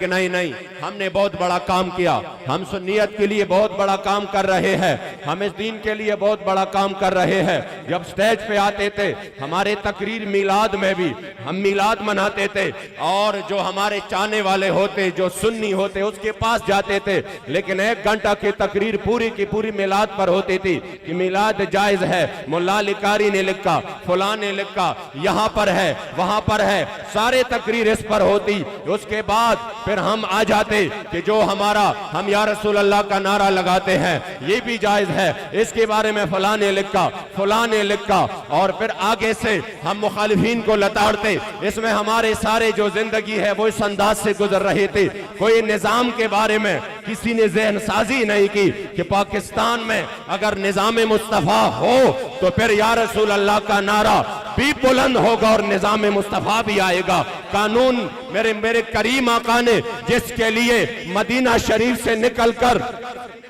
कि नहीं नहीं, हमने बहुत बड़ा काम किया, हम सुन्नियत के लिए बहुत बड़ा काम कर रहे हैं, हम इस दीन के लिए बहुत बड़ा काम कर रहे हैं। जब स्टेज पे आते थे हमारे तकरीर मिलाद में भी हम मिलाद मनाते थे और जो हमारे चाहने वाले होते, जो सुन्नी होते, उसके पास जाते थे, लेकिन 1 घंटा की तकरीर पूरी की पूरी मिलाद पर होती थी कि मिलाद जायज है, मुल्ला लिकारी ने लिखा, फुला ने लिखा, यहाँ पर है, वहां पर है, सारे तकरीर इस पर होती। उसके बाद फिर हम आ जाते कि जो हमारा हम या रसूल अल्लाह का नारा लगाते हैं ये भी जायज है, इसके बारे में फलां ने लिखा, फलां ने लिखा, और फिर आगे से हम मुखालिफिन को लताड़ते। इसमें हमारे सारे जो जिंदगी है वो इस अंदाज से गुजर रही थी। कोई निजाम के बारे में किसी ने जहन साजी नहीं की कि पाकिस्तान में अगर निजाम मुस्तफा हो तो फिर या रसूल अल्लाह का नारा भी बुलंद होगा और निजाम मुस्तफा भी आएगा। कानून मेरे करीम आका ने जिसके लिए मदीना शरीफ से निकलकर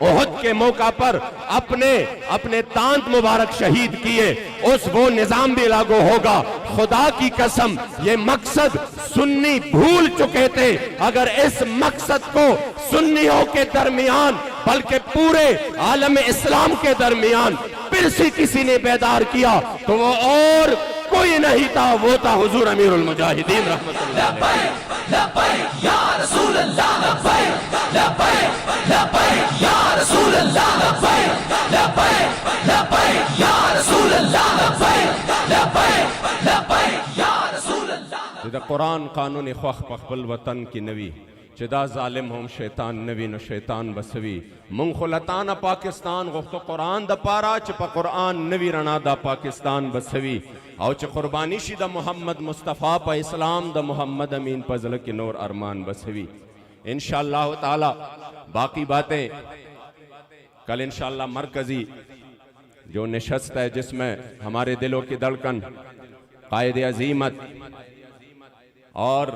ओहद के मौका पर अपने तांत मुबारक शहीद किए, उस वो निजाम भी लागू होगा। खुदा की कसम ये मकसद सुन्नी भूल चुके थे। अगर इस मकसद को सुन्नियों के दरमियान बल्कि पूरे आलम इस्लाम के दरमियान फिर से किसी ने बेदार किया तो वो और कोई नहीं था, वो था हुजूर अमीरुल मुजाहिदीन रहमतुल्लाह अलैह। या रसूल अल्लाह लब्बैक लब्बैक लब्बैक या रसूल अल्लाह लब्बैक लब्बैक लब्बैक या रसूल अल्लाह लब्बैक लब्बैक लब्बैक या रसूल अल्लाह। जिदा कुरान कानून ख्वख पखबल वतन की नवी चिदा जालिम हम शैतान नवी न शैतान बसवी मुंखलतान पाकिस्तान गुफ्त कुरान द पारा च कुरान नवी रणा दा पाकिस्तान बसवी और च कुर्बानी शिदा मोहम्मद मुस्तफ़ा प इस्लाम द मोहम्मद अमीन पजल के नूर अरमान बसवी। इंशाअल्लाह ताला बाकी बातें कल इंशाअल्लाह मरकजी जो नशस्त है जिसमें हमारे दिलों की धड़कन कायदे अजीमत और